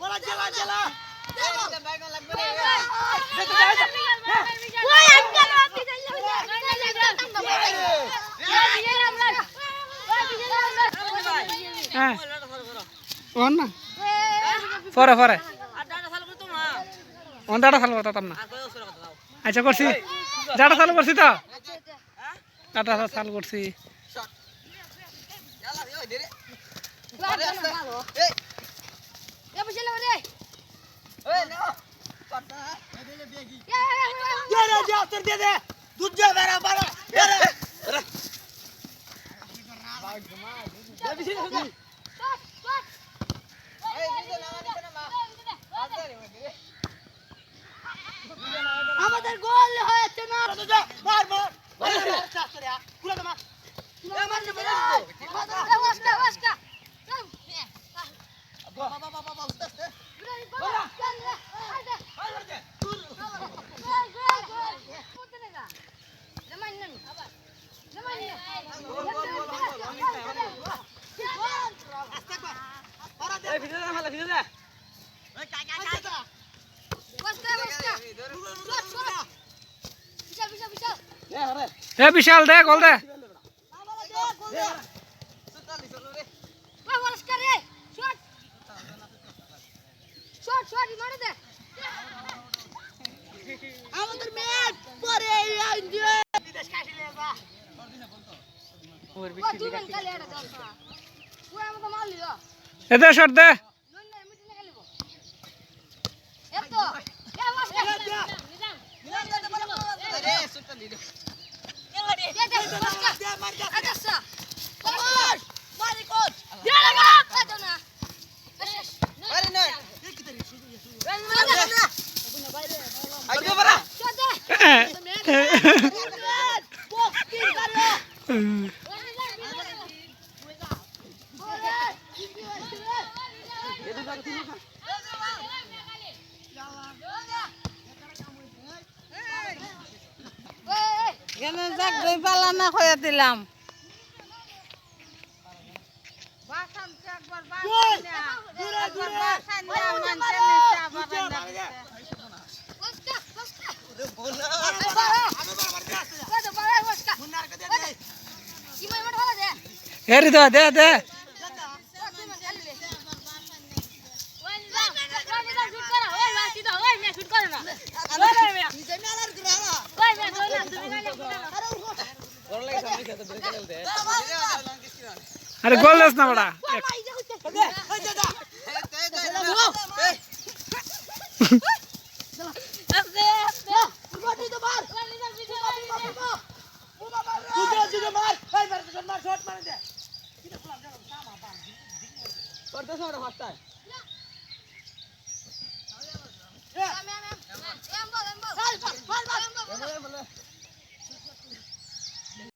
ওরা জেলা জেলা পরে পরে অন্ধাটা চালু করতাম না আচ্ছা করছি যাটা চালু করছি তো যাটা চালু করছি আমাদের গোল হয়েছে না মার মার এ বিশাল দে গোল দে আমাদের ম্যাচ পরে বিদেশ কাশি লে যা এদে শট দে পালানা হয়ে দিলাম হেরি দে দে দে আরে গোল দেস না বড়া Yeah.